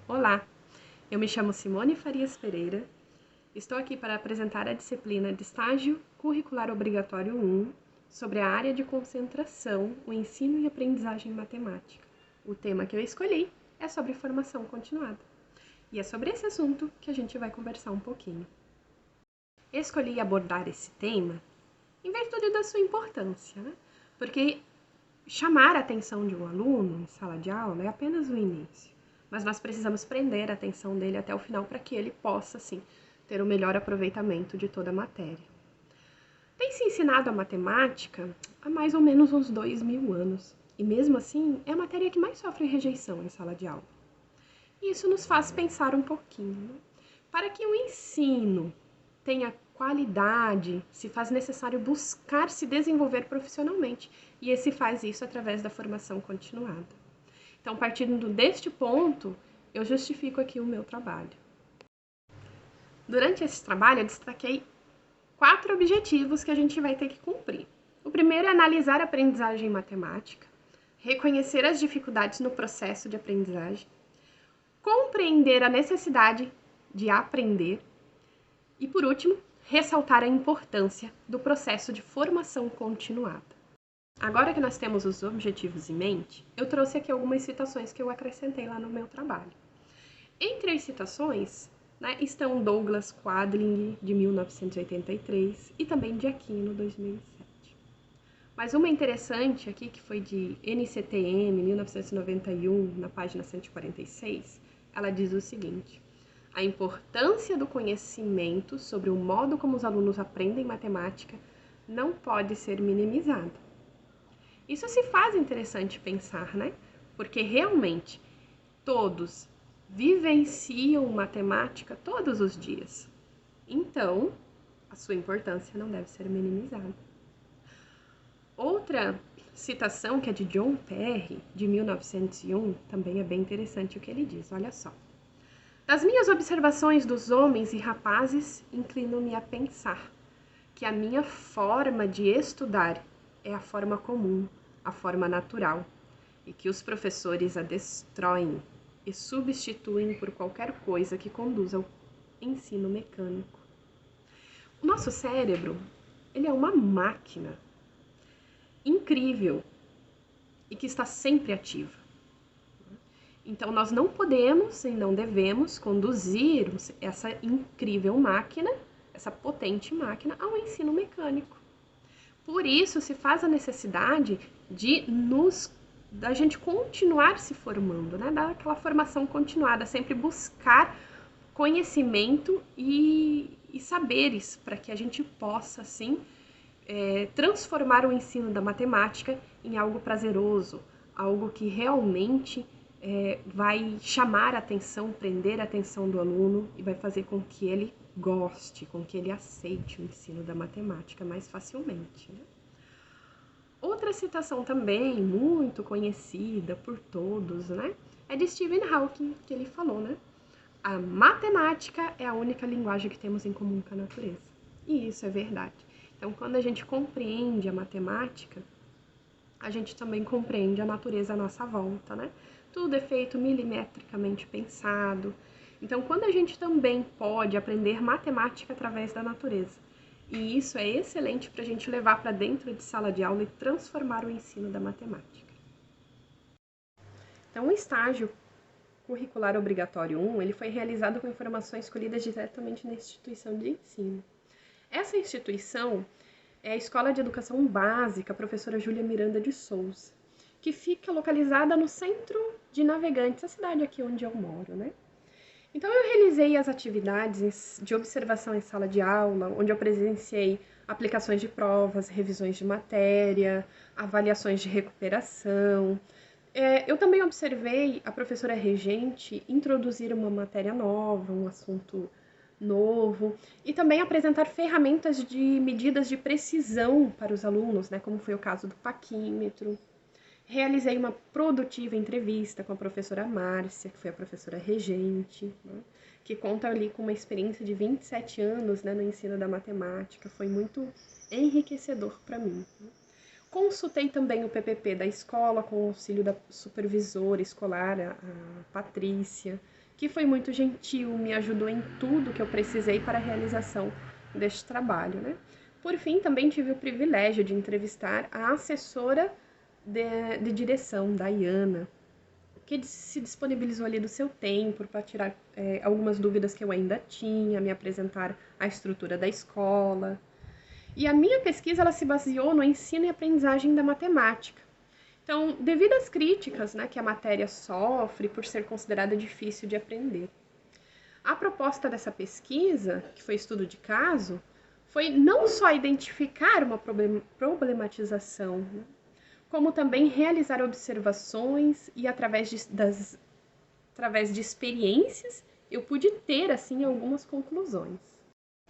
Olá, eu me chamo Simone Farias Pereira, estou aqui para apresentar a disciplina de Estágio Curricular Obrigatório 1 sobre a área de concentração, o ensino e aprendizagem matemática. O tema que eu escolhi é sobre formação continuada e é sobre esse assunto que a gente vai conversar um pouquinho. Escolhi abordar esse tema em virtude da sua importância, né? Porque chamar a atenção de um aluno em sala de aula é apenas o início, mas nós precisamos prender a atenção dele até o final para que ele possa, sim, ter o melhor aproveitamento de toda a matéria. Tem se ensinado a matemática há mais ou menos uns 2000 anos, e mesmo assim é a matéria que mais sofre rejeição em sala de aula. E isso nos faz pensar um pouquinho, né? Para que o ensino tenha qualidade, se faz necessário buscar se desenvolver profissionalmente, e se faz isso através da formação continuada. Então, partindo deste ponto, eu justifico aqui o meu trabalho. Durante esse trabalho, eu destaquei 4 objetivos que a gente vai ter que cumprir. O primeiro é analisar a aprendizagem matemática, reconhecer as dificuldades no processo de aprendizagem, compreender a necessidade de aprender e, por último, ressaltar a importância do processo de formação continuada. Agora que nós temos os objetivos em mente, eu trouxe aqui algumas citações que eu acrescentei lá no meu trabalho. Entre as citações, né, estão Douglas Quadling, de 1983, e também de Aquino, 2007. Mas uma interessante aqui, que foi de NCTM, 1991, na página 146, ela diz o seguinte: a importância do conhecimento sobre o modo como os alunos aprendem matemática não pode ser minimizada. Isso se faz interessante pensar, né? Porque realmente todos vivenciam matemática todos os dias. Então, a sua importância não deve ser minimizada. Outra citação, que é de John Perry, de 1901, também é bem interessante o que ele diz. Olha só. Das minhas observações dos homens e rapazes, inclino-me a pensar que a minha forma de estudar é a forma comum, a forma natural, e que os professores a destroem e substituem por qualquer coisa que conduza ao ensino mecânico. O nosso cérebro, ele é uma máquina incrível e que está sempre ativa. Então, nós não podemos e não devemos conduzir essa incrível máquina, essa potente máquina, ao ensino mecânico. Por isso, se faz a necessidade da gente continuar se formando, né? Daquela formação continuada, sempre buscar conhecimento e saberes para que a gente possa, assim, transformar o ensino da matemática em algo prazeroso, algo que realmente vai chamar a atenção, prender a atenção do aluno e vai fazer com que ele goste, com que ele aceite o ensino da matemática mais facilmente, né? Outra citação também muito conhecida por todos, né, é de Stephen Hawking, que ele falou, né? A matemática é a única linguagem que temos em comum com a natureza. E isso é verdade. Então, quando a gente compreende a matemática, a gente também compreende a natureza à nossa volta, né? Tudo é feito milimetricamente pensado. Então, quando a gente também pode aprender matemática através da natureza, e isso é excelente para a gente levar para dentro de sala de aula e transformar o ensino da matemática. Então, o estágio curricular obrigatório 1, ele foi realizado com informações colhidas diretamente na instituição de ensino. Essa instituição é a Escola de Educação Básica Professora Júlia Miranda de Souza, que fica localizada no centro de Navegantes, a cidade aqui onde eu moro, né? Então, eu realizei as atividades de observação em sala de aula, onde eu presenciei aplicações de provas, revisões de matéria, avaliações de recuperação. Eu também observei a professora regente introduzir uma matéria nova, um assunto novo, e também apresentar ferramentas de medidas de precisão para os alunos, né, como foi o caso do paquímetro. Realizei uma produtiva entrevista com a professora Márcia, que foi a professora regente, né, que conta ali com uma experiência de 27 anos, né, no ensino da matemática. Foi muito enriquecedor para mim, né. Consultei também o PPP da escola com o auxílio da supervisora escolar, a Patrícia, que foi muito gentil, me ajudou em tudo que eu precisei para a realização deste trabalho, né? Por fim, também tive o privilégio de entrevistar a assessora de direção, Dayana, que se disponibilizou ali do seu tempo para tirar algumas dúvidas que eu ainda tinha, me apresentar a estrutura da escola. E a minha pesquisa ela se baseou no ensino e aprendizagem da matemática. Então, devido às críticas, né, que a matéria sofre por ser considerada difícil de aprender, a proposta dessa pesquisa, que foi estudo de caso, foi não só identificar uma problematização, né, como também realizar observações e através de experiências eu pude ter assim algumas conclusões.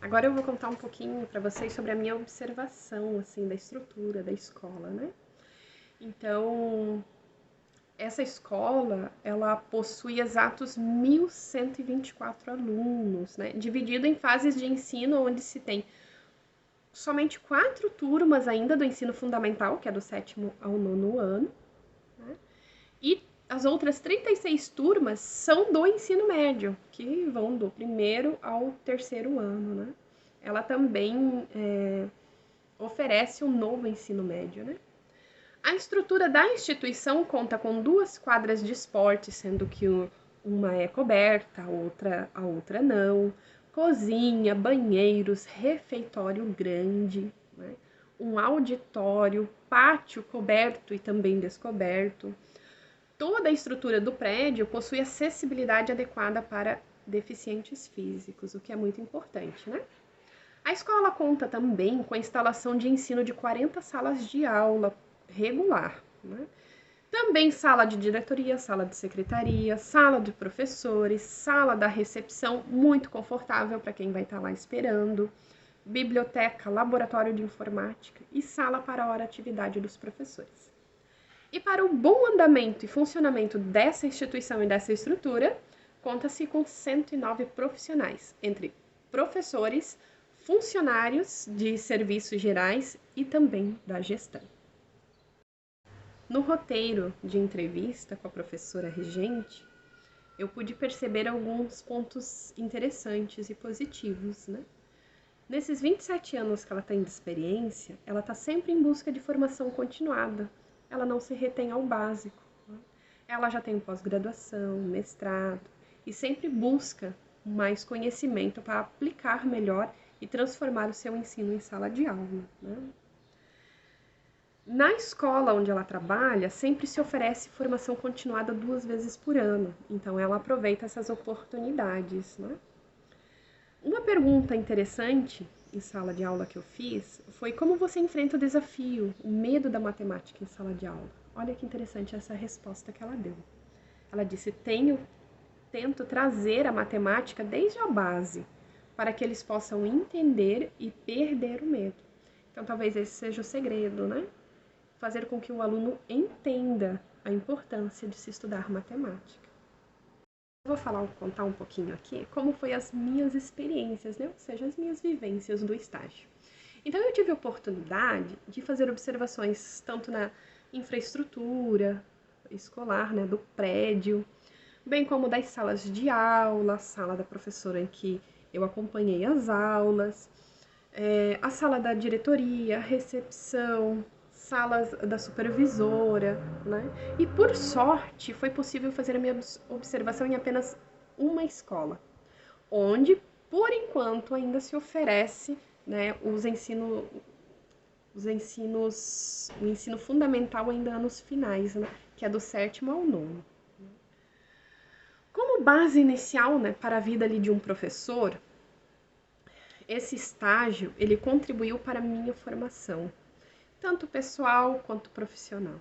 Agora eu vou contar um pouquinho para vocês sobre a minha observação assim da estrutura da escola, né? Então, essa escola, ela possui exatos 1.124 alunos, né? Dividido em fases de ensino, onde se tem somente 4 turmas ainda do ensino fundamental, que é do 7º ao 9º ano, né? E as outras 36 turmas são do ensino médio, que vão do 1º ao 3º ano, né? Ela também oferece um novo ensino médio, né? A estrutura da instituição conta com 2 quadras de esporte, sendo que uma é coberta, a outra não, cozinha, banheiros, refeitório grande, né? Um auditório, pátio coberto e também descoberto. Toda a estrutura do prédio possui acessibilidade adequada para deficientes físicos, o que é muito importante, né? A escola conta também com a instalação de ensino de 40 salas de aula regular, né? Também sala de diretoria, sala de secretaria, sala de professores, sala da recepção, muito confortável para quem vai estar lá esperando, biblioteca, laboratório de informática e sala para a hora atividade dos professores. E para o bom andamento e funcionamento dessa instituição e dessa estrutura, conta-se com 109 profissionais, entre professores, funcionários de serviços gerais e também da gestão. No roteiro de entrevista com a professora regente, eu pude perceber alguns pontos interessantes e positivos, né? Nesses 27 anos que ela tem de experiência, ela está sempre em busca de formação continuada. Ela não se retém ao básico, né? Ela já tem pós-graduação, mestrado e sempre busca mais conhecimento para aplicar melhor e transformar o seu ensino em sala de aula, né? Na escola onde ela trabalha, sempre se oferece formação continuada 2 vezes por ano, então ela aproveita essas oportunidades, né? Uma pergunta interessante em sala de aula que eu fiz foi como você enfrenta o desafio, o medo da matemática em sala de aula. Olha que interessante essa resposta que ela deu. Ela disse, tento trazer a matemática desde a base, para que eles possam entender e perder o medo. Então talvez esse seja o segredo, né? Fazer com que o aluno entenda a importância de se estudar matemática. Eu vou contar um pouquinho aqui como foi as minhas experiências, né? Ou seja, as minhas vivências do estágio. Então, eu tive a oportunidade de fazer observações tanto na infraestrutura escolar, né, do prédio, bem como das salas de aula, a sala da professora em que eu acompanhei as aulas, a sala da diretoria, a recepção, salas da supervisora, né? E por sorte foi possível fazer a minha observação em apenas uma escola, onde por enquanto ainda se oferece, né, o ensino fundamental ainda anos finais, né, que é do 7º ao 9º. Como base inicial, né, para a vida ali de um professor, esse estágio ele contribuiu para a minha formação, tanto pessoal quanto profissional.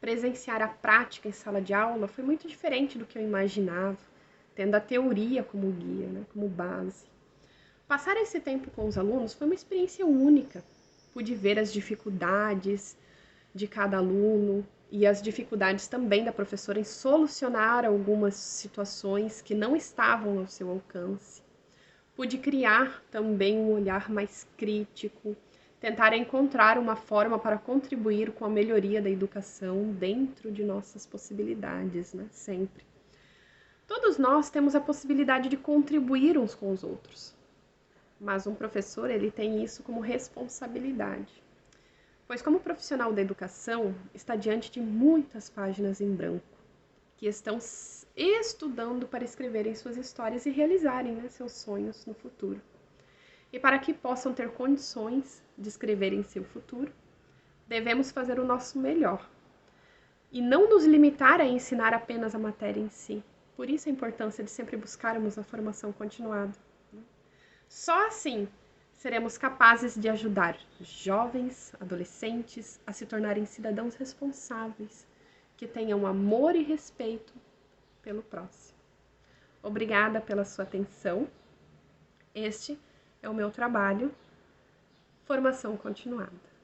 Presenciar a prática em sala de aula foi muito diferente do que eu imaginava, tendo a teoria como guia, né, como base. Passar esse tempo com os alunos foi uma experiência única. Pude ver as dificuldades de cada aluno e as dificuldades também da professora em solucionar algumas situações que não estavam ao seu alcance. Pude criar também um olhar mais crítico, tentar encontrar uma forma para contribuir com a melhoria da educação dentro de nossas possibilidades, né? Sempre. Todos todos nós temos a possibilidade de contribuir uns com os outros. Mas um professor, ele tem isso como responsabilidade. Pois como profissional da educação, está diante de muitas páginas em branco, que estão estudando para escreverem suas histórias e realizarem, né, seus sonhos no futuro. E para que possam ter condições de escreverem seu futuro, devemos fazer o nosso melhor e não nos limitar a ensinar apenas a matéria em si. Por isso a importância de sempre buscarmos a formação continuada. Só assim seremos capazes de ajudar jovens, adolescentes a se tornarem cidadãos responsáveis, que tenham amor e respeito pelo próximo. Obrigada pela sua atenção. Este é o meu trabalho, Formação Continuada.